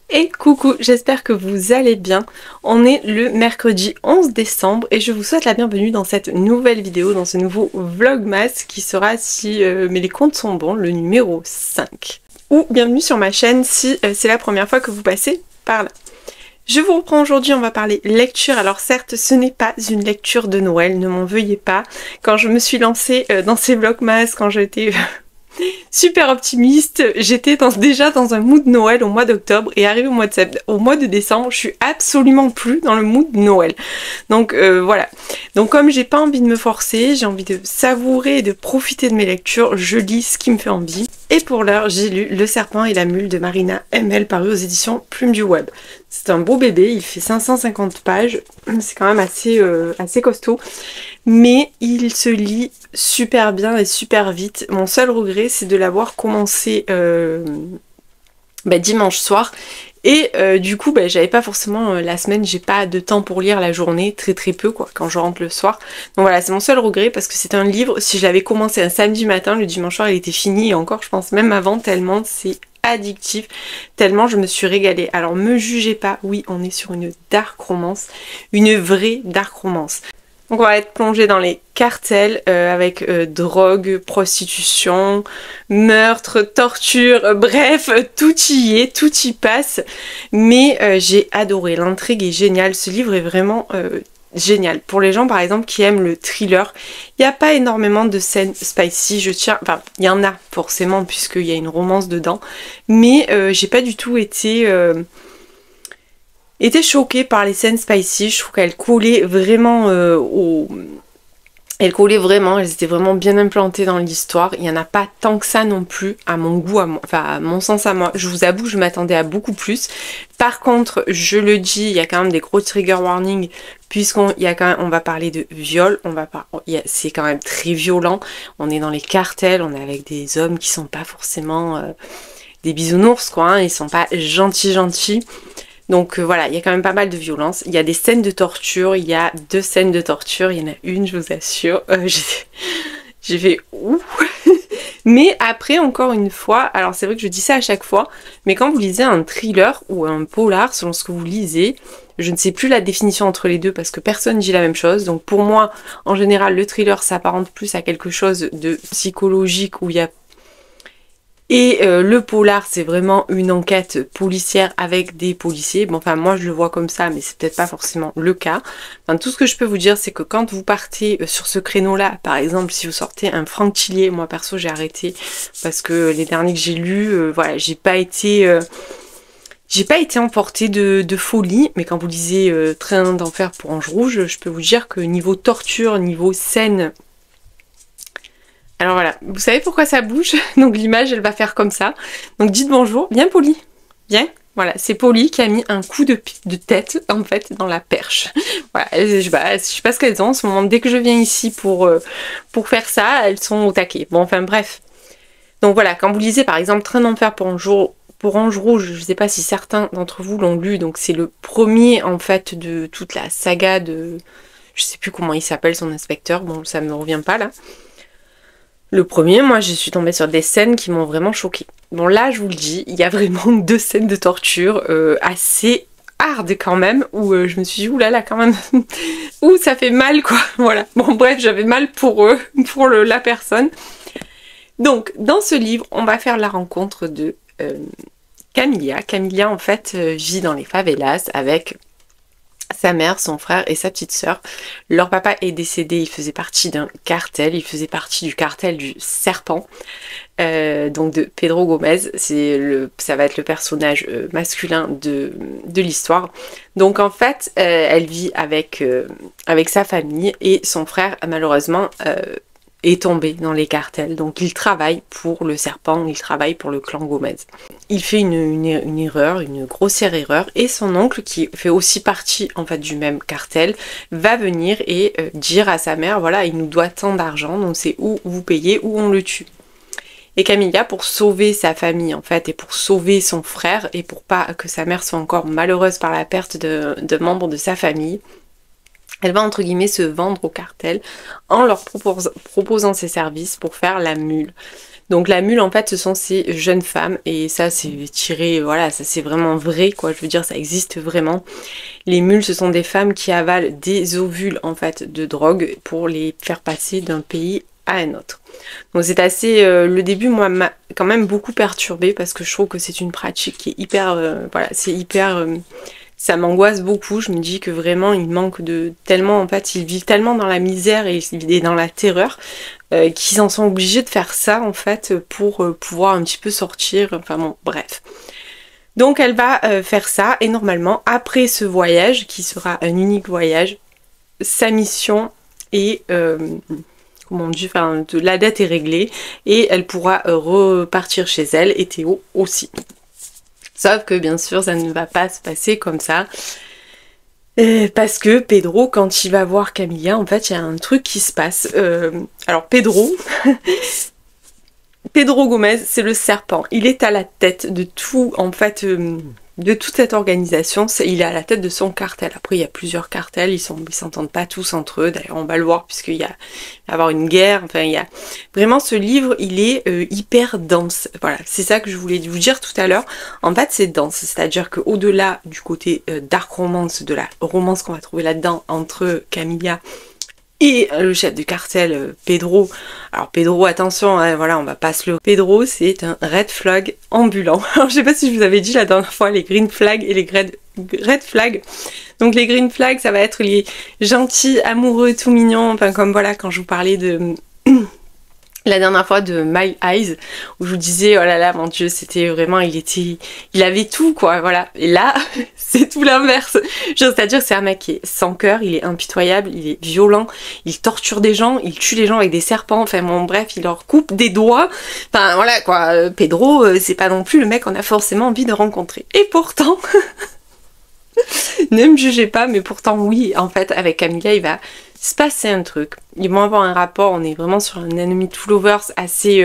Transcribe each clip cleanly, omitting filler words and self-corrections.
Et coucou, j'espère que vous allez bien. On est le mercredi 11 décembre et je vous souhaite la bienvenue dans cette nouvelle vidéo, dans ce nouveau vlogmas qui sera, si mes les comptes sont bons, le numéro 5. Ou bienvenue sur ma chaîne si c'est la première fois que vous passez par là. Je vous reprends aujourd'hui, on va parler lecture. Alors certes, ce n'est pas une lecture de Noël, ne m'en veuillez pas. Quand je me suis lancée dans ces vlogmas, quand j'étais... super optimiste, j'étais déjà dans un mood Noël au mois d'octobre et arrivé au mois de décembre, je suis absolument plus dans le mood Noël. Donc voilà. Donc comme j'ai pas envie de me forcer, j'ai envie de savourer et de profiter de mes lectures, je lis ce qui me fait envie. Et pour l'heure, j'ai lu Le Serpent et la Mule de Marina M.L. paru aux éditions Plume du Web. C'est un beau bébé, il fait 550 pages, c'est quand même assez costaud. Mais il se lit super bien et super vite. Mon seul regret, c'est de l'avoir commencé dimanche soir. Et du coup, j'avais pas forcément la semaine, j'ai pas de temps pour lire la journée, très peu quoi, quand je rentre le soir. Donc voilà, c'est mon seul regret parce que c'est un livre, si je l'avais commencé un samedi matin, le dimanche soir il était fini et encore je pense même avant tellement c'est addictif, tellement je me suis régalée. Alors me jugez pas, oui on est sur une dark romance, une vraie dark romance. Donc on va être plongé dans les cartels avec drogue, prostitution, meurtre, torture, bref, tout y est, tout y passe. Mais j'ai adoré, l'intrigue est géniale, ce livre est vraiment génial. Pour les gens par exemple qui aiment le thriller, il n'y a pas énormément de scènes spicy, enfin il y en a forcément puisqu'il y a une romance dedans, mais j'ai pas du tout été choquée par les scènes spicy. Je trouve qu'elles collaient vraiment elles étaient vraiment bien implantées dans l'histoire. Il n'y en a pas tant que ça non plus, à mon goût, à mon sens à moi. Je vous avoue, je m'attendais à beaucoup plus. Par contre, je le dis, il y a quand même des gros trigger warnings, puisqu'on va parler de viol, c'est quand même très violent. On est dans les cartels, on est avec des hommes qui sont pas forcément des bisounours, quoi, hein, ils sont pas gentils. Donc voilà, il y a quand même pas mal de violence. Il y a des scènes de torture, il y a 2 scènes de torture, il y en a une, je vous assure. J'ai fait ouh. Mais après, encore une fois, alors c'est vrai que je dis ça à chaque fois, mais quand vous lisez un thriller ou un polar, selon ce que vous lisez, je ne sais plus la définition entre les deux parce que personne dit la même chose. Donc pour moi, en général, le thriller s'apparente plus à quelque chose de psychologique où il y a... Et le polar, c'est vraiment une enquête policière avec des policiers. Bon, enfin, moi, je le vois comme ça, mais c'est peut-être pas forcément le cas. Enfin, tout ce que je peux vous dire, c'est que quand vous partez sur ce créneau-là, par exemple, si vous sortez un Franck Tillier, moi, perso, j'ai arrêté parce que les derniers que j'ai lus, voilà, j'ai pas été emportée de folie. Mais quand vous lisez Train d'enfer pour Ange Rouge, je peux vous dire que niveau torture, niveau scène... Alors voilà, vous savez pourquoi ça bouge? Donc l'image elle va faire comme ça. Donc dites bonjour, bien Polly. Bien, voilà, c'est Polly qui a mis un coup de tête en fait dans la perche. Voilà, je sais pas ce qu'elles ont en ce moment. Dès que je viens ici pour faire ça, elles sont au taquet. Bon enfin bref. Donc voilà, quand vous lisez par exemple Train d'enfer pour Ange Rouge, je sais pas si certains d'entre vous l'ont lu, donc c'est le premier en fait de toute la saga de... Je sais plus comment il s'appelle son inspecteur, bon ça me revient pas là. Le premier, moi, je suis tombée sur des scènes qui m'ont vraiment choquée. Bon, là, je vous le dis, il y a vraiment 2 scènes de torture assez hard quand même, où je me suis dit, oulala, quand même, ouh, ça fait mal, quoi. Voilà. Bon, bref, j'avais mal pour eux, pour la personne. Donc, dans ce livre, on va faire la rencontre de Camilla. Camilla, en fait, vit dans les favelas avec... sa mère, son frère et sa petite sœur. Leur papa est décédé, il faisait partie d'un cartel, il faisait partie du cartel du Serpent, donc de Pedro Gomez, ça va être le personnage masculin de l'histoire. Donc en fait, elle vit avec sa famille et son frère malheureusement est tombé dans les cartels. Donc il travaille pour le serpent, il travaille pour le clan Gomez. Il fait une erreur, une grossière erreur, et son oncle, qui fait aussi partie en fait du même cartel, va venir et dire à sa mère, voilà, il nous doit tant d'argent, donc c'est ou vous payez ou on le tue. Et Camilla, pour sauver sa famille en fait, et pour sauver son frère, et pour pas que sa mère soit encore malheureuse par la perte de membres de sa famille, elle va entre guillemets se vendre au cartel en leur proposant ses services pour faire la mule. Donc la mule en fait ce sont ces jeunes femmes, et ça c'est tiré, voilà, ça c'est vraiment vrai quoi, je veux dire ça existe vraiment. Les mules ce sont des femmes qui avalent des ovules en fait de drogue pour les faire passer d'un pays à un autre. Donc c'est assez, le début moi m'a quand même beaucoup perturbée parce que je trouve que c'est une pratique qui est hyper, voilà, c'est hyper, ça m'angoisse beaucoup. Je me dis que vraiment il manque de tellement, en fait ils vivent tellement dans la misère et dans la terreur qu'ils en sont obligés de faire ça en fait pour pouvoir un petit peu sortir, enfin bon bref. Donc elle va faire ça, et normalement après ce voyage qui sera un unique voyage, sa mission est comment on dit, enfin, la dette est réglée et elle pourra repartir chez elle, et Théo aussi. Sauf que bien sûr ça ne va pas se passer comme ça. Parce que Pedro, quand il va voir Camilla, en fait il y a un truc qui se passe. Alors Pedro Gomez, c'est le serpent. Il est à la tête de tout, en fait, de toute cette organisation. Il est à la tête de son cartel. Après, il y a plusieurs cartels, ils s'entendent pas tous entre eux. D'ailleurs, on va le voir puisqu'il va y avoir une guerre. Enfin, il y a vraiment ce livre, il est hyper dense. Voilà, c'est ça que je voulais vous dire tout à l'heure. En fait, c'est dense, c'est-à-dire qu'au-delà du côté dark romance, de la romance qu'on va trouver là-dedans entre Camilla et le chef du cartel, Pedro. Alors Pedro, attention, hein, voilà, on va pas se le... Pedro, c'est un red flag ambulant. Alors je sais pas si je vous avais dit la dernière fois, les green flags et les red flags. Donc les green flags, ça va être les gentils, amoureux, tout mignons, enfin comme voilà, quand je vous parlais de... la dernière fois de My Eyes, où je vous disais, oh là là, mon Dieu, c'était vraiment, il avait tout, quoi, voilà. Et là, c'est tout l'inverse. C'est-à-dire que c'est un mec qui est sans cœur, il est impitoyable, il est violent, il torture des gens, il tue les gens avec des serpents, enfin bon, bref, il leur coupe des doigts. Enfin, voilà, quoi. Pedro, c'est pas non plus le mec qu'on a forcément envie de rencontrer. Et pourtant... ne me jugez pas, mais pourtant oui, en fait, avec Camilla, il va se passer un truc. Ils vont avoir un rapport, on est vraiment sur un enemy to lovers assez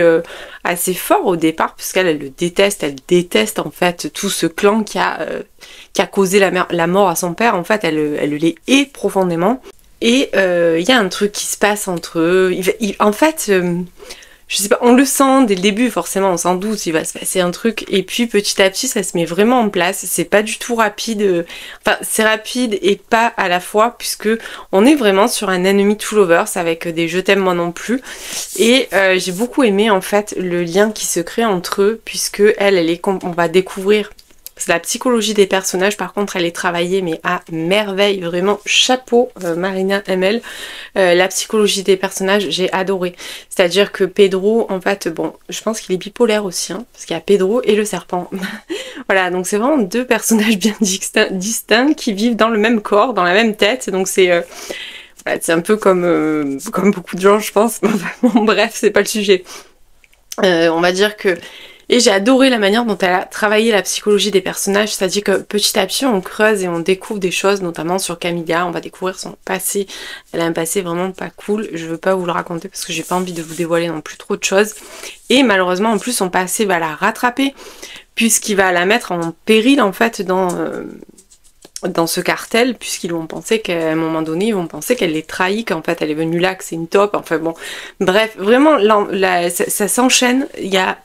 fort au départ, puisqu'elle le déteste, elle déteste en fait tout ce clan qui a causé la mort à son père, en fait, elle les hait profondément. Et il y a un truc qui se passe entre eux, en fait... je sais pas, on le sent dès le début, forcément, on s'en doute, il va se passer un truc, et puis petit à petit, ça se met vraiment en place, c'est pas du tout rapide, enfin, c'est rapide et pas à la fois, puisque on est vraiment sur un enemy to lovers, avec des je t'aime moi non plus, et j'ai beaucoup aimé, en fait, le lien qui se crée entre eux, puisque on va découvrir... C'est la psychologie des personnages, par contre elle est travaillée mais à merveille, vraiment chapeau Marina ML. La psychologie des personnages, j'ai adoré. C'est-à-dire que Pedro, en fait, bon, je pense qu'il est bipolaire aussi, hein, parce qu'il y a Pedro et le serpent. Voilà, donc c'est vraiment deux personnages bien distincts qui vivent dans le même corps, dans la même tête, donc c'est... voilà, c'est un peu comme beaucoup de gens je pense, bon, bref, c'est pas le sujet. On va dire que... Et j'ai adoré la manière dont elle a travaillé la psychologie des personnages, c'est-à-dire que petit à petit on creuse et on découvre des choses, notamment sur Camilla, on va découvrir son passé. Elle a un passé vraiment pas cool, je veux pas vous le raconter parce que j'ai pas envie de vous dévoiler non plus trop de choses. Et malheureusement en plus son passé va la rattraper, puisqu'il va la mettre en péril en fait dans ce cartel, puisqu'ils vont penser qu'à un moment donné, ils vont penser qu'elle les trahit, qu'en fait elle est venue là, que c'est une taupe, enfin bon, bref, vraiment ça s'enchaîne, il y a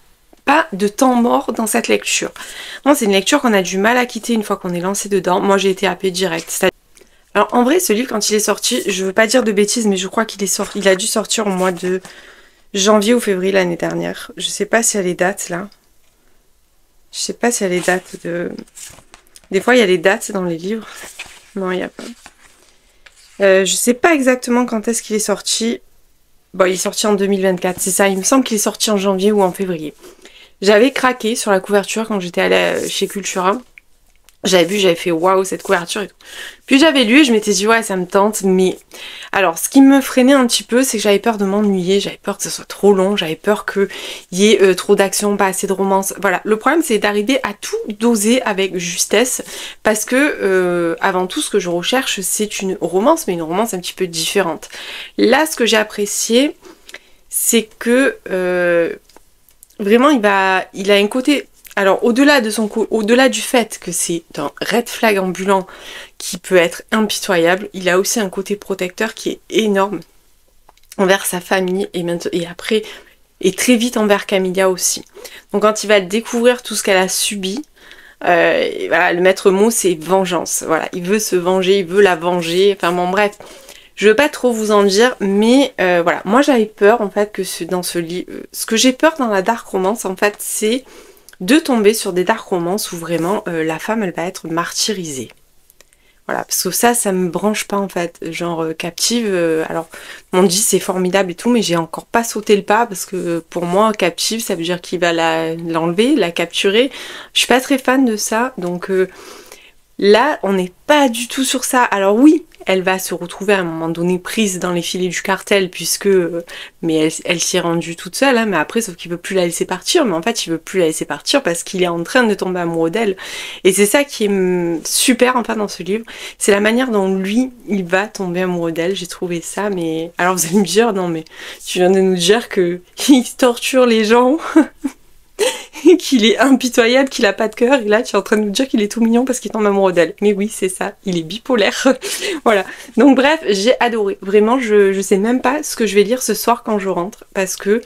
pas de temps mort dans cette lecture. Moi, c'est une lecture qu'on a du mal à quitter une fois qu'on est lancé dedans. Moi, j'ai été happée direct. Alors, en vrai, ce livre, quand il est sorti, je veux pas dire de bêtises, mais je crois il a dû sortir au mois de janvier ou février l'année dernière. Je sais pas s'il y a les dates, là. Je sais pas s'il y a les dates de... Des fois, il y a les dates dans les livres. Non, il n'y a pas. Je sais pas exactement quand est-ce qu'il est sorti. Bon, il est sorti en 2024, c'est ça. Il me semble qu'il est sorti en janvier ou en février. J'avais craqué sur la couverture quand j'étais allée chez Cultura. J'avais vu, j'avais fait waouh cette couverture et tout. Puis j'avais lu et je m'étais dit ouais ça me tente, mais alors ce qui me freinait un petit peu c'est que j'avais peur de m'ennuyer, j'avais peur que ce soit trop long, j'avais peur qu'il y ait trop d'action, pas assez de romance. Voilà, le problème c'est d'arriver à tout doser avec justesse parce que avant tout ce que je recherche c'est une romance, mais une romance un petit peu différente. Là ce que j'ai apprécié c'est que vraiment il a un côté... Alors au-delà du fait que c'est un red flag ambulant qui peut être impitoyable, il a aussi un côté protecteur qui est énorme envers sa famille et après et très vite envers Camilla aussi. Donc quand il va découvrir tout ce qu'elle a subi, voilà, le maître mot c'est vengeance. Voilà, il veut se venger, il veut la venger. Enfin bon bref, je veux pas trop vous en dire, mais voilà, moi j'avais peur en fait que dans ce livre, ce que j'ai peur dans la dark romance en fait c'est de tomber sur des dark romances où vraiment la femme elle va être martyrisée. Voilà, parce que ça me branche pas en fait, genre Captive, alors on dit c'est formidable et tout, mais j'ai encore pas sauté le pas, parce que pour moi Captive ça veut dire qu'il va l'enlever, la capturer, je suis pas très fan de ça, donc là on n'est pas du tout sur ça. Alors oui, elle va se retrouver à un moment donné prise dans les filets du cartel puisque... mais elle s'y est rendue toute seule, hein, mais après sauf qu'il veut plus la laisser partir, mais en fait il veut plus la laisser partir parce qu'il est en train de tomber amoureux d'elle. Et c'est ça qui est super enfin dans ce livre, c'est la manière dont lui, il va tomber amoureux d'elle. J'ai trouvé ça, mais... Alors vous allez me dire, non mais tu viens de nous dire que il torture les gens qu'il est impitoyable, qu'il a pas de cœur, et là tu es en train de nous dire qu'il est tout mignon parce qu'il tombe amoureux d'elle. Mais oui, c'est ça, il est bipolaire. Voilà. Donc bref, j'ai adoré. Vraiment, je sais même pas ce que je vais lire ce soir quand je rentre, parce que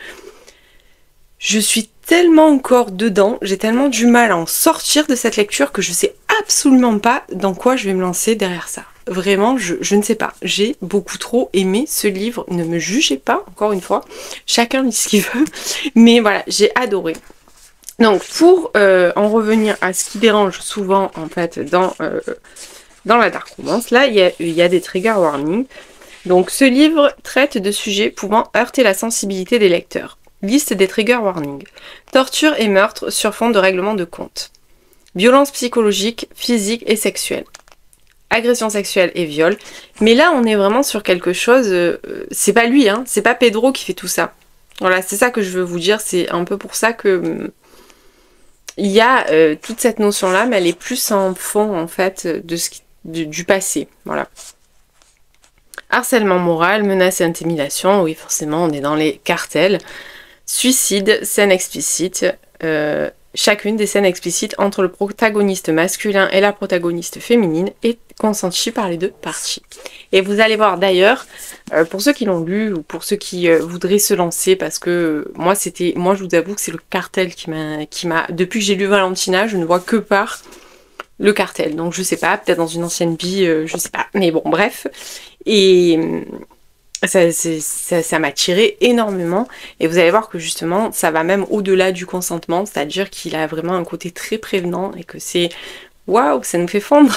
je suis tellement encore dedans, j'ai tellement du mal à en sortir de cette lecture que je sais absolument pas dans quoi je vais me lancer derrière ça. Vraiment, je ne sais pas. J'ai beaucoup trop aimé ce livre. Ne me jugez pas, encore une fois. Chacun dit ce qu'il veut. Mais voilà, j'ai adoré. Donc pour en revenir à ce qui dérange souvent en fait dans la dark romance, là il y a des trigger warnings. Donc ce livre traite de sujets pouvant heurter la sensibilité des lecteurs. Liste des trigger warnings. Torture et meurtre sur fond de règlement de compte. Violence psychologique, physique et sexuelle. Agression sexuelle et viol. Mais là on est vraiment sur quelque chose, c'est pas lui, hein, c'est pas Pedro qui fait tout ça. Voilà, c'est ça que je veux vous dire, c'est un peu pour ça que... il y a toute cette notion-là, mais elle est plus en fond, en fait, du passé. Voilà. Harcèlement moral, menace et intimidation. Oui, forcément, on est dans les cartels. Suicide, scène explicite. Chacune des scènes explicites entre le protagoniste masculin et la protagoniste féminine est consentie par les deux parties. Et vous allez voir d'ailleurs, pour ceux qui l'ont lu ou pour ceux qui voudraient se lancer, parce que moi je vous avoue que c'est le cartel qui m'a, depuis que j'ai lu Valentina, je ne vois que par le cartel. Donc je sais pas, peut-être dans une ancienne vie, je sais pas, mais bon bref. Et ça m'a tiré énormément, et vous allez voir que justement ça va même au-delà du consentement, c'est-à-dire qu'il a vraiment un côté très prévenant et que c'est waouh, ça nous fait fondre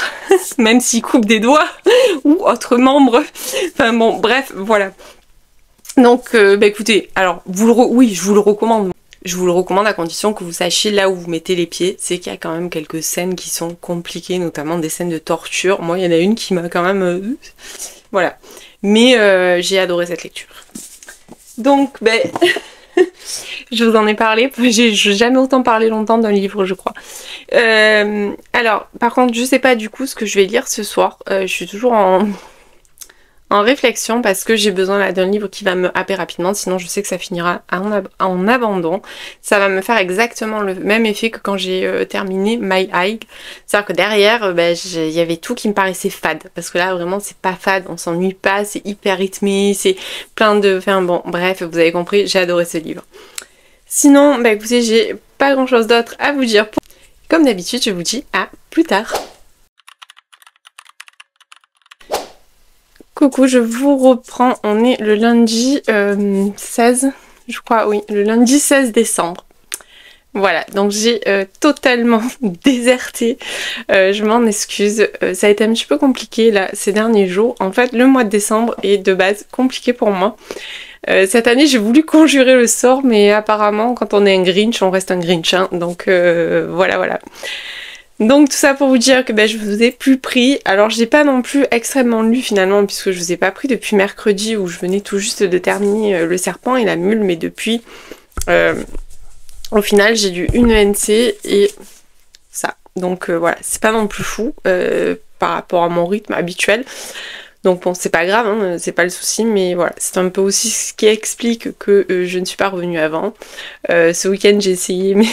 même s'il coupe des doigts ou autre membre, enfin bon bref voilà. Donc bah écoutez, alors oui je vous le recommande. Je vous le recommande à condition que vous sachiez là où vous mettez les pieds. C'est qu'il y a quand même quelques scènes qui sont compliquées, notamment des scènes de torture. Moi il y en a une qui m'a quand même voilà. Mais j'ai adoré cette lecture. Donc, ben, je vous en ai parlé. J'ai jamais autant parlé longtemps d'un livre, je crois. Alors, par contre, je sais pas du coup ce que je vais lire ce soir. Je suis toujours en réflexion parce que j'ai besoin d'un livre qui va me happer rapidement, sinon je sais que ça finira en abandon. Ça va me faire exactement le même effet que quand j'ai terminé My High. C'est-à-dire que derrière, il y avait tout qui me paraissait fade, parce que là vraiment c'est pas fade, on s'ennuie pas, c'est hyper rythmé, c'est plein de... Enfin bon, bref, vous avez compris, j'ai adoré ce livre. Sinon, bah écoutez, j'ai pas grand chose d'autre à vous dire. Comme d'habitude, je vous dis à plus tard. Coucou, je vous reprends, on est le lundi 16, je crois, oui, le lundi 16 décembre. Voilà, donc j'ai totalement déserté, je m'en excuse, ça a été un petit peu compliqué là ces derniers jours. En fait, le mois de décembre est de base compliqué pour moi. Cette année, j'ai voulu conjurer le sort, mais apparemment, quand on est un Grinch, on reste un Grinch, hein, donc voilà. Donc tout ça pour vous dire que je vous ai plus pris. Alors j'ai pas non plus extrêmement lu finalement, puisque je vous ai pas pris depuis mercredi où je venais tout juste de terminer Le Serpent et la Mule, mais depuis au final j'ai lu une ENC et ça. Donc voilà, c'est pas non plus fou par rapport à mon rythme habituel. Donc bon, c'est pas grave, hein, c'est pas le souci, mais voilà, c'est un peu aussi ce qui explique que je ne suis pas revenue avant. Ce week-end j'ai essayé, mais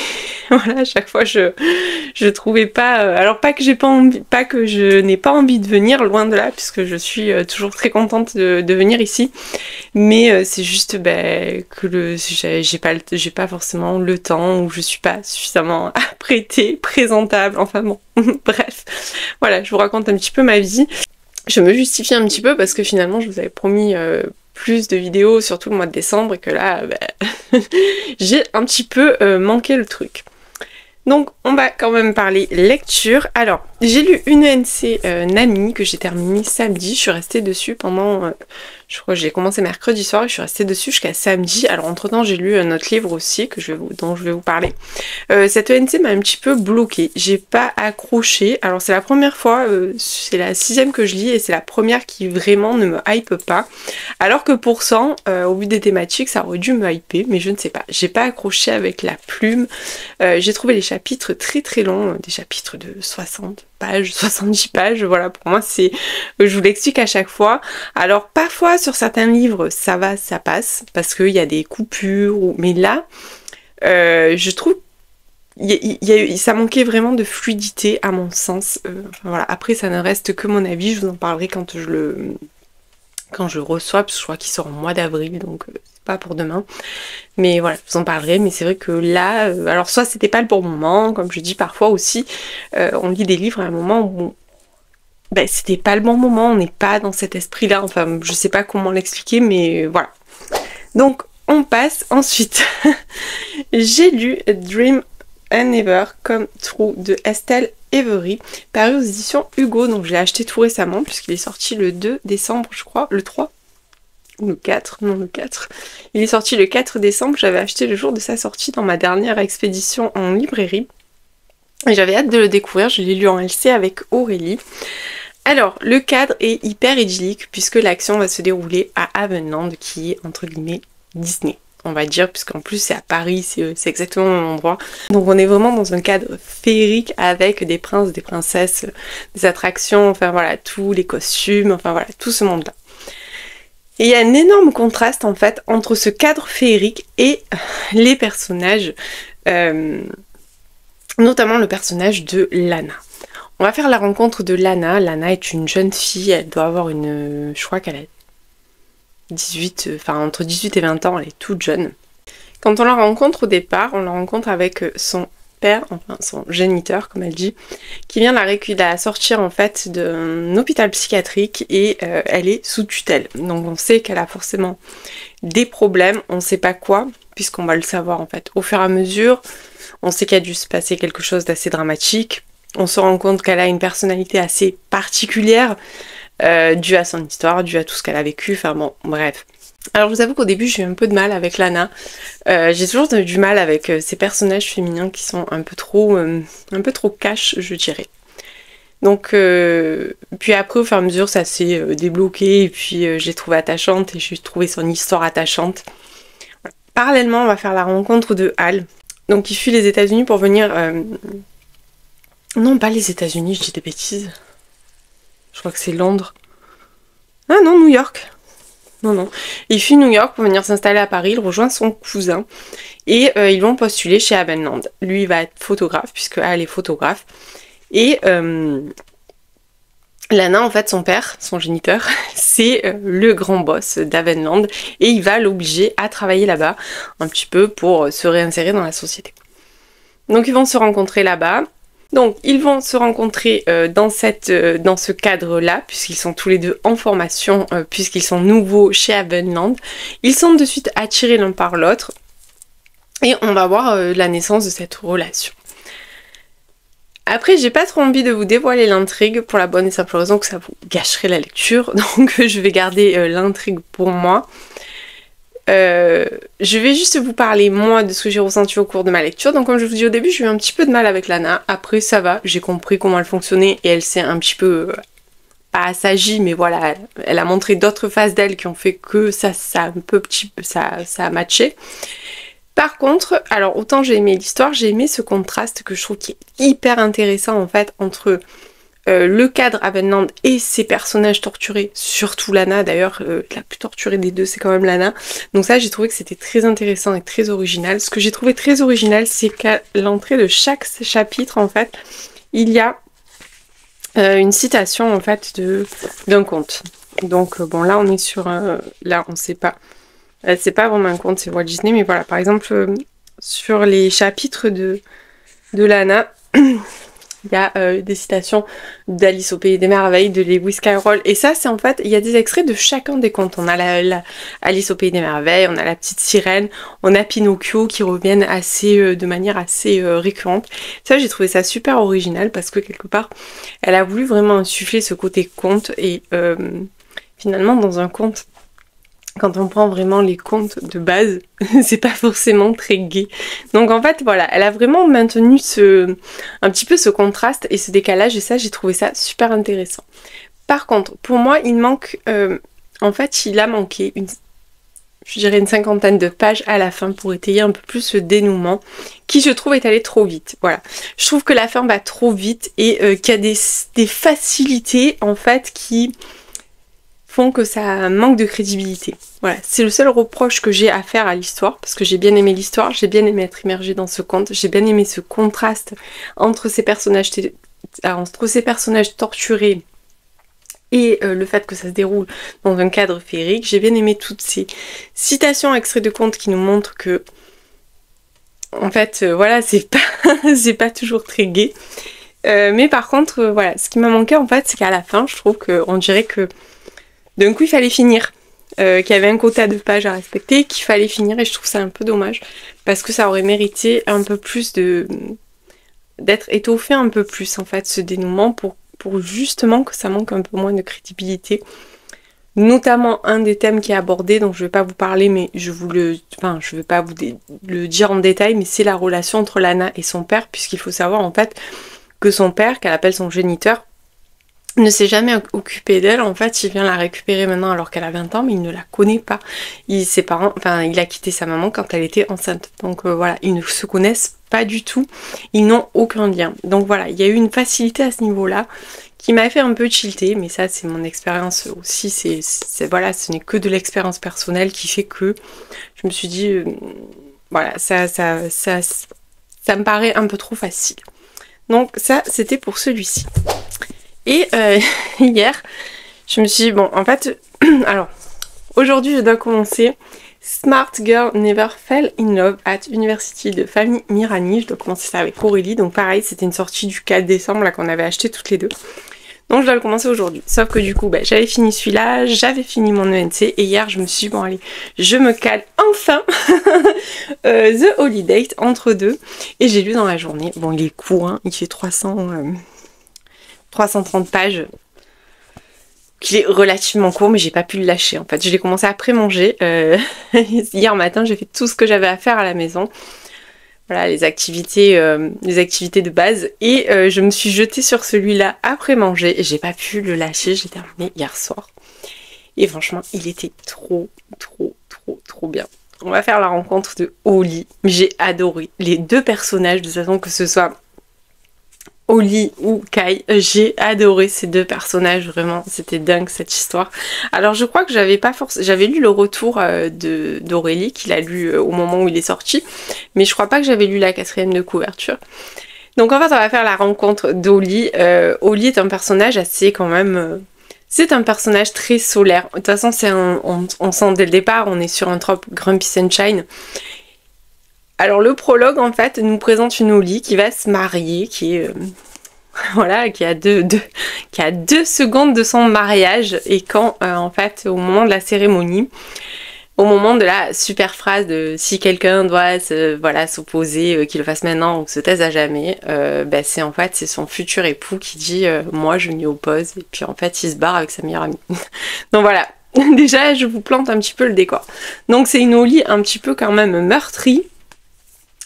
voilà, à chaque fois je trouvais pas. Alors pas que j'ai pas envie, pas que je n'ai pas envie de venir, loin de là, puisque je suis toujours très contente de venir ici. Mais c'est juste que j'ai pas forcément le temps, ou je suis pas suffisamment apprêtée, présentable, enfin bon, bref. Voilà, je vous raconte un petit peu ma vie. Je me justifie un petit peu parce que finalement je vous avais promis plus de vidéos, surtout le mois de décembre, et que là j'ai un petit peu manqué le truc. Donc on va quand même parler lecture. Alors j'ai lu une ENC Nami que j'ai terminée samedi, je suis restée dessus pendant... je crois que j'ai commencé mercredi soir et je suis restée dessus jusqu'à samedi. Alors entre temps j'ai lu un autre livre aussi dont je vais vous parler. Cette ENC m'a un petit peu bloquée, j'ai pas accroché. Alors c'est la première fois, c'est la 6e que je lis et c'est la première qui vraiment ne me hype pas. Alors que pourtant, au vu des thématiques, ça aurait dû me hyper, mais je ne sais pas. J'ai pas accroché avec la plume. J'ai trouvé les chapitres très très longs, des chapitres de 60 pages, 70 pages, voilà, pour moi c'est... Je vous l'explique à chaque fois. Alors parfois sur certains livres ça va, ça passe, parce qu'il y a des coupures, mais là, je trouve ça manquait vraiment de fluidité à mon sens. Enfin, voilà. Après ça ne reste que mon avis, je vous en parlerai quand je le reçois, parce que je crois qu'il sort au mois d'avril, donc c'est pas pour demain. Mais voilà, je vous en parlerai, mais c'est vrai que là, alors soit c'était pas le bon moment, comme je dis parfois aussi, on lit des livres à un moment où c'était pas le bon moment, on n'est pas dans cet esprit-là, enfin je sais pas comment l'expliquer, mais voilà. Donc on passe ensuite. J'ai lu Dream and Never Come True de Estelle Every, paru aux éditions Hugo, donc je l'ai acheté tout récemment puisqu'il est sorti le 2 décembre je crois, le 3 ou le 4, non le 4. Il est sorti le 4 décembre, j'avais acheté le jour de sa sortie dans ma dernière expédition en librairie. Et j'avais hâte de le découvrir, je l'ai lu en LC avec Aurélie. Alors, le cadre est hyper idyllique puisque l'action va se dérouler à Havenland qui est entre guillemets Disney, on va dire, puisqu'en plus c'est à Paris, c'est exactement le même endroit. Donc on est vraiment dans un cadre féerique avec des princes, des princesses, des attractions, enfin voilà, tous les costumes, enfin voilà, tout ce monde-là. Et il y a un énorme contraste en fait entre ce cadre féerique et les personnages, notamment le personnage de Lana. On va faire la rencontre de Lana. Lana est une jeune fille, elle doit avoir je crois qu'elle a 18, enfin entre 18 et 20 ans, elle est toute jeune. Quand on la rencontre au départ, on la rencontre avec son père, enfin son géniteur comme elle dit, qui vient la sortir en fait d'un hôpital psychiatrique et elle est sous tutelle. Donc on sait qu'elle a forcément des problèmes, on sait pas quoi, puisqu'on va le savoir en fait au fur et à mesure. On sait qu'il a dû se passer quelque chose d'assez dramatique. On se rend compte qu'elle a une personnalité assez particulière, due à son histoire, due à tout ce qu'elle a vécu, enfin bon, bref. Alors je vous avoue qu'au début j'ai eu un peu de mal avec Lana, j'ai toujours du mal avec ces personnages féminins qui sont un peu trop cash, je dirais. Donc puis après au fur et à mesure ça s'est débloqué et puis je l'ai trouvée attachante et j'ai trouvé son histoire attachante. Voilà. Parallèlement on va faire la rencontre de Hal, donc il fuit les États-Unis pour venir... Non pas les États-Unis, je dis des bêtises. Je crois que c'est Londres. Ah non, New York. Non. Il fuit New York pour venir s'installer à Paris, il rejoint son cousin et ils vont postuler chez Havenland. Lui il va être photographe puisque elle est photographe. Et Lana en fait, son père, son géniteur, c'est le grand boss d'Havenland et il va l'obliger à travailler là-bas un petit peu pour se réinsérer dans la société. Donc ils vont se rencontrer là-bas. Donc ils vont se rencontrer dans ce cadre-là, puisqu'ils sont tous les deux en formation, puisqu'ils sont nouveaux chez Havenland. Ils sont de suite attirés l'un par l'autre, et on va voir la naissance de cette relation. Après, j'ai pas trop envie de vous dévoiler l'intrigue, pour la bonne et simple raison que ça vous gâcherait la lecture, donc je vais garder l'intrigue pour moi. Je vais juste vous parler moi de ce que j'ai ressenti au cours de ma lecture. Donc comme je vous dis au début, j'ai eu un petit peu de mal avec Lana. Après ça va, j'ai compris comment elle fonctionnait et elle s'est un petit peu pas assagie, mais voilà, elle a montré d'autres phases d'elle qui ont fait que ça a matché. Par contre, alors autant j'ai aimé l'histoire, j'ai aimé ce contraste que je trouve qui est hyper intéressant en fait entre le cadre Avenland et ses personnages torturés, surtout Lana d'ailleurs, la plus torturée des deux c'est quand même Lana. Donc ça j'ai trouvé que c'était très intéressant et très original. Ce que j'ai trouvé très original c'est qu'à l'entrée de chaque chapitre en fait, il y a une citation en fait d'un conte. Donc bon là on est sur là on sait pas. C'est pas vraiment un conte, c'est Walt Disney, mais voilà, par exemple sur les chapitres de Lana, il y a des citations d'Alice au Pays des Merveilles, de Lewis Carroll, et ça c'est en fait, il y a des extraits de chacun des contes. On a la Alice au Pays des Merveilles, on a la petite sirène, on a Pinocchio qui reviennent de manière assez récurrente. Ça j'ai trouvé ça super original parce que quelque part, elle a voulu vraiment insuffler ce côté conte et finalement dans un conte, quand on prend vraiment les contes de base, c'est pas forcément très gai. Donc en fait, voilà, elle a vraiment maintenu un petit peu ce contraste et ce décalage, et ça, j'ai trouvé ça super intéressant. Par contre, pour moi, il manque... en fait, il a manqué je dirais une cinquantaine de pages à la fin pour étayer un peu plus le dénouement, qui je trouve est allé trop vite. Voilà, je trouve que la fin va trop vite et qu'il y a des facilités, en fait, qui font que ça manque de crédibilité. Voilà, c'est le seul reproche que j'ai à faire à l'histoire, parce que j'ai bien aimé l'histoire, j'ai bien aimé être immergée dans ce conte, j'ai bien aimé ce contraste entre ces personnages torturés et le fait que ça se déroule dans un cadre féerique. J'ai bien aimé toutes ces citations extraits de contes qui nous montrent que, en fait, voilà, c'est pas toujours très gai. Mais par contre, voilà, ce qui m'a manqué, en fait, c'est qu'à la fin, je trouve qu'on dirait que d'un coup, il fallait finir, qu'il y avait un quota de pages à respecter, qu'il fallait finir, et je trouve ça un peu dommage, parce que ça aurait mérité un peu plus d'être étoffé un peu plus, en fait, ce dénouement, pour justement que ça manque un peu moins de crédibilité. Notamment un des thèmes qui est abordé, dont je vais pas vous parler, mais je vais pas vous le dire en détail, mais c'est la relation entre Lana et son père, puisqu'il faut savoir, en fait, que son père, qu'elle appelle son géniteur, ne s'est jamais occupé d'elle. En fait, il vient la récupérer maintenant alors qu'elle a 20 ans, mais il ne la connaît pas. Il a quitté sa maman quand elle était enceinte. Donc voilà, ils ne se connaissent pas du tout. Ils n'ont aucun lien. Donc voilà, il y a eu une facilité à ce niveau-là qui m'a fait un peu tilter, mais ça c'est mon expérience aussi. Voilà, ce n'est que de l'expérience personnelle qui fait que je me suis dit, voilà, ça me paraît un peu trop facile. Donc ça, c'était pour celui-ci. Et hier, je me suis dit, bon, en fait, alors, aujourd'hui, je dois commencer Smart Girl Never Fell in Love at University de Famille Mirani. Je dois commencer ça avec Aurélie. Donc pareil, c'était une sortie du 4 décembre, là, qu'on avait acheté toutes les deux. Donc je dois le commencer aujourd'hui. Sauf que du coup, j'avais fini celui-là, j'avais fini mon ENC, et hier, je me suis dit, bon allez, je me cale enfin The Holiday entre deux. Et j'ai lu dans la journée. Bon, il est court, hein, il fait 330 pages, qui est relativement court, mais j'ai pas pu le lâcher en fait. Je l'ai commencé après manger. Hier matin, j'ai fait tout ce que j'avais à faire à la maison. Voilà, les activités de base. Et je me suis jetée sur celui-là après manger. Et j'ai pas pu le lâcher, j'ai terminé hier soir. Et franchement, il était trop bien. On va faire la rencontre de Holly. J'ai adoré les deux personnages, de toute façon, que ce soit Holly ou Kai, j'ai adoré ces deux personnages, vraiment, c'était dingue cette histoire. Alors je crois que j'avais lu le retour d'Aurélie, qu'il a lu au moment où il est sorti, mais je crois pas que j'avais lu la 4e de couverture. Donc en fait on va faire la rencontre d'Holly. Holly est un personnage assez quand même... c'est un personnage très solaire. De toute façon on sent dès le départ, on est sur un trope Grumpy Sunshine. Alors le prologue en fait nous présente une Holly qui va se marier, qui est voilà, qui a 2 secondes de son mariage, et quand en fait au moment de la cérémonie, au moment de la super phrase de si quelqu'un doit s'opposer, qu'il le fasse maintenant ou se taise à jamais, c'est son futur époux qui dit moi je m'y oppose, et puis en fait il se barre avec sa meilleure amie. Donc voilà. Déjà, je vous plante un petit peu le décor. Donc c'est une Oli un petit peu quand même meurtrie,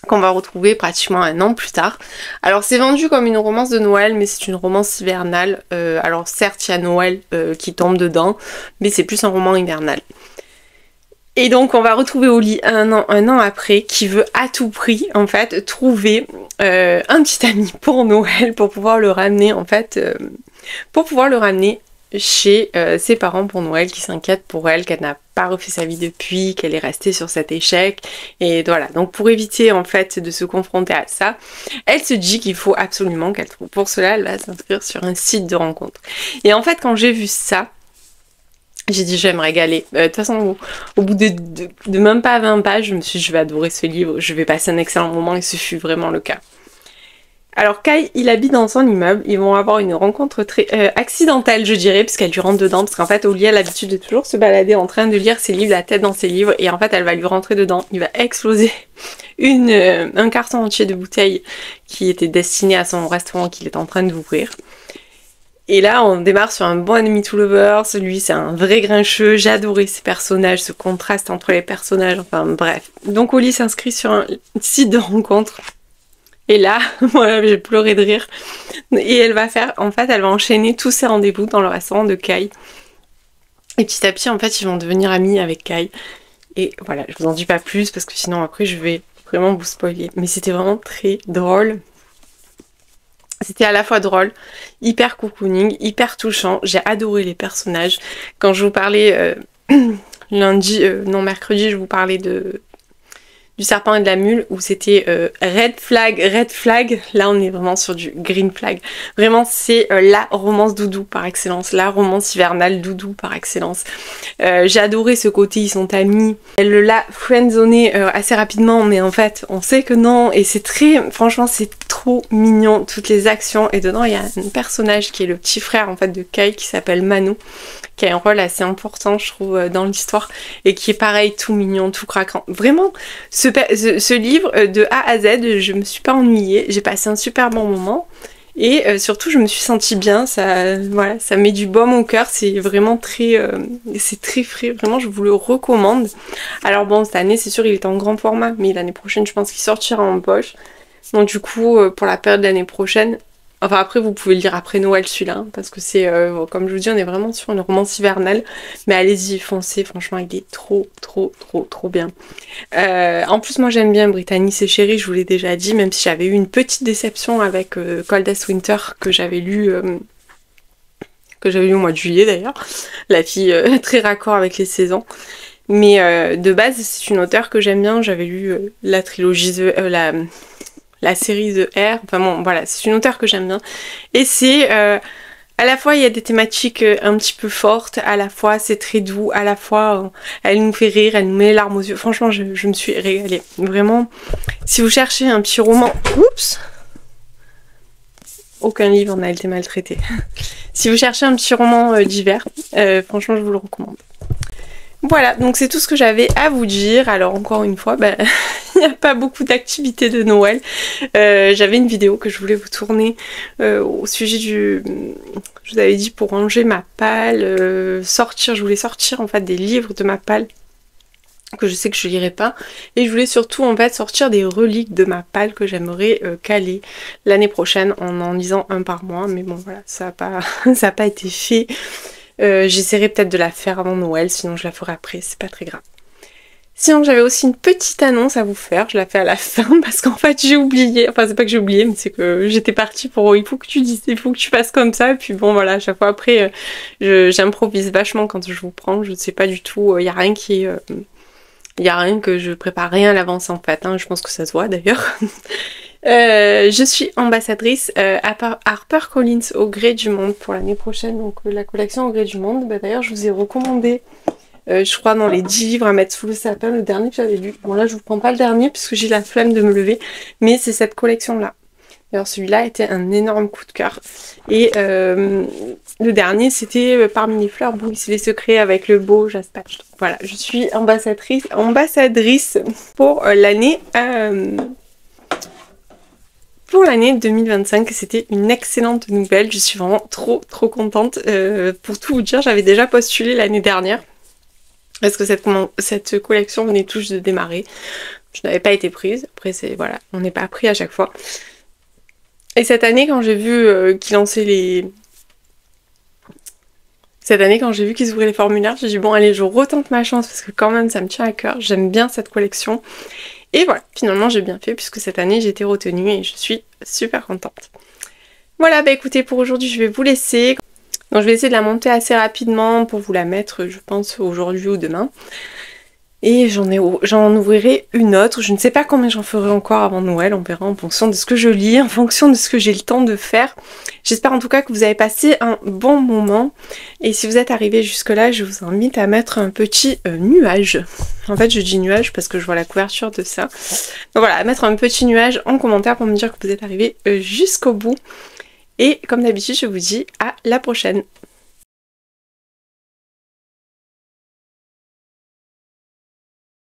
qu'on va retrouver pratiquement 1 an plus tard. Alors c'est vendu comme une romance de Noël, mais c'est une romance hivernale. Alors certes, il y a Noël qui tombe dedans, mais c'est plus un roman hivernal. Et donc on va retrouver Oli un an après, qui veut à tout prix en fait trouver un petit ami pour Noël, pour pouvoir le ramener en fait, chez ses parents pour Noël, qui s'inquiètent pour elle, qu'elle n'a pas refait sa vie depuis, qu'elle est restée sur cet échec. Et voilà, donc pour éviter en fait de se confronter à ça, elle se dit qu'il faut absolument qu'elle trouve. Pour cela, elle va s'inscrire sur un site de rencontre. Et en fait, quand j'ai vu ça, j'ai dit je vais me régaler. De toute façon, au bout de même pas 20 pages, je me suis dit je vais adorer ce livre, je vais passer un excellent moment, et ce fut vraiment le cas. Alors Kai, il habite dans son immeuble, ils vont avoir une rencontre très accidentelle, je dirais, puisqu'elle lui rentre dedans, parce qu'en fait Oli a l'habitude de toujours se balader en train de lire ses livres, la tête dans ses livres, et en fait elle va lui rentrer dedans, il va exploser un carton entier de bouteilles qui était destiné à son restaurant qu'il est en train d'ouvrir. Et là on démarre sur un bon Enemy to Lovers, lui c'est un vrai grincheux, j'ai adoré ces personnages, ce contraste entre les personnages, enfin bref. Donc Oli s'inscrit sur un site de rencontre. Et là, voilà, j'ai pleuré de rire. Et elle va enchaîner tous ses rendez-vous dans le restaurant de Kai. Et petit à petit, en fait, ils vont devenir amis avec Kai. Et voilà, je vous en dis pas plus parce que sinon après, je vais vraiment vous spoiler. Mais c'était vraiment très drôle. C'était à la fois drôle, hyper cocooning, hyper touchant. J'ai adoré les personnages. Quand je vous parlais mercredi, je vous parlais du serpent et de la mule, où c'était red flag, là on est vraiment sur du green flag. Vraiment c'est la romance doudou par excellence, la romance hivernale doudou par excellence. J'ai adoré ce côté, ils sont amis. Elle l'a friendzoné assez rapidement, mais en fait on sait que non, et c'est franchement c'est trop mignon, toutes les actions. Et dedans il y a un personnage qui est le petit frère en fait de Kai, qui s'appelle Manu, qui a un rôle assez important je trouve dans l'histoire, et qui est pareil, tout mignon, tout craquant. Vraiment, ce livre de A à Z, je me suis pas ennuyée, j'ai passé un super bon moment, et surtout je me suis sentie bien, ça met du baume au cœur, c'est vraiment c'est très frais, vraiment je vous le recommande. Alors bon, cette année c'est sûr il est en grand format, mais l'année prochaine je pense qu'il sortira en poche, donc du coup pour la période de l'année prochaine, enfin après vous pouvez le lire après Noël celui-là, hein, parce que c'est, comme je vous dis, on est vraiment sur une romance hivernale, mais allez-y, foncez, franchement il est trop bien. En plus moi j'aime bien Brittany c'est chéri, je vous l'ai déjà dit, même si j'avais eu une petite déception avec Coldest Winter que j'avais lu au mois de juillet d'ailleurs, la fille très raccord avec les saisons. Mais de base c'est une auteure que j'aime bien, j'avais lu la trilogie la série The Air, enfin bon voilà, c'est une auteure que j'aime bien, et c'est à la fois il y a des thématiques un petit peu fortes, à la fois c'est très doux, à la fois elle nous fait rire, elle nous met les larmes aux yeux, franchement je me suis régalée, vraiment. Si vous cherchez un petit roman, oups, aucun livre n'a été maltraité. Si vous cherchez un petit roman d'hiver, franchement je vous le recommande. Voilà, donc c'est tout ce que j'avais à vous dire. Alors encore une fois, il n'y a pas beaucoup d'activités de Noël. J'avais une vidéo que je voulais vous tourner au sujet je vous avais dit pour ranger ma palle, je voulais sortir en fait des livres de ma palle que je sais que je lirai pas, et je voulais surtout en fait sortir des reliques de ma palle que j'aimerais caler l'année prochaine en lisant un par mois, mais bon voilà, ça a pas été fait. J'essaierai peut-être de la faire avant Noël, sinon je la ferai après, c'est pas très grave. Sinon j'avais aussi une petite annonce à vous faire, je la fais à la fin parce qu'en fait j'ai oublié, enfin c'est pas que j'ai oublié, mais c'est que j'étais partie pour il faut que tu dises, il faut que tu fasses comme ça, et puis bon voilà, à chaque fois après j'improvise vachement quand je vous prends, je ne sais pas du tout, y a rien que je prépare rien à l'avance en fait, hein, je pense que ça se voit d'ailleurs. Je suis ambassadrice à HarperCollins au gré du monde pour l'année prochaine, donc la collection au gré du monde. D'ailleurs je vous ai recommandé, je crois dans les 10 livres à mettre sous le sapin, le dernier que j'avais lu. Bon là je vous prends pas le dernier puisque j'ai la flemme de me lever, mais c'est cette collection là. Alors celui-là a été un énorme coup de cœur. Et le dernier c'était Parmi les fleurs bruissent les secrets avec le beau Jaspatch. Voilà, je suis ambassadrice pour l'année... Pour l'année 2025, c'était une excellente nouvelle, je suis vraiment trop contente. Pour tout vous dire, j'avais déjà postulé l'année dernière, Parce que cette collection venait tout juste de démarrer. Je n'avais pas été prise. Après, voilà, on n'est pas pris à chaque fois. Et cette année, quand j'ai vu qu'ils lançaient les... Cette année, quand j'ai vu qu'ils ouvraient les formulaires, j'ai dit bon allez, je retente ma chance parce que quand même ça me tient à cœur. J'aime bien cette collection. Et voilà, finalement j'ai bien fait puisque cette année j'ai été retenue et je suis super contente. Voilà, bah écoutez, pour aujourd'hui je vais vous laisser. Donc je vais essayer de la monter assez rapidement pour vous la mettre, je pense, aujourd'hui ou demain. Et j'en ouvrirai une autre. Je ne sais pas combien j'en ferai encore avant Noël, on verra en fonction de ce que je lis, en fonction de ce que j'ai le temps de faire. J'espère en tout cas que vous avez passé un bon moment. Et si vous êtes arrivé jusque là, je vous invite à mettre un petit nuage. En fait, je dis nuage parce que je vois la couverture de ça. Donc voilà, à mettre un petit nuage en commentaire pour me dire que vous êtes arrivé jusqu'au bout. Et comme d'habitude, je vous dis à la prochaine.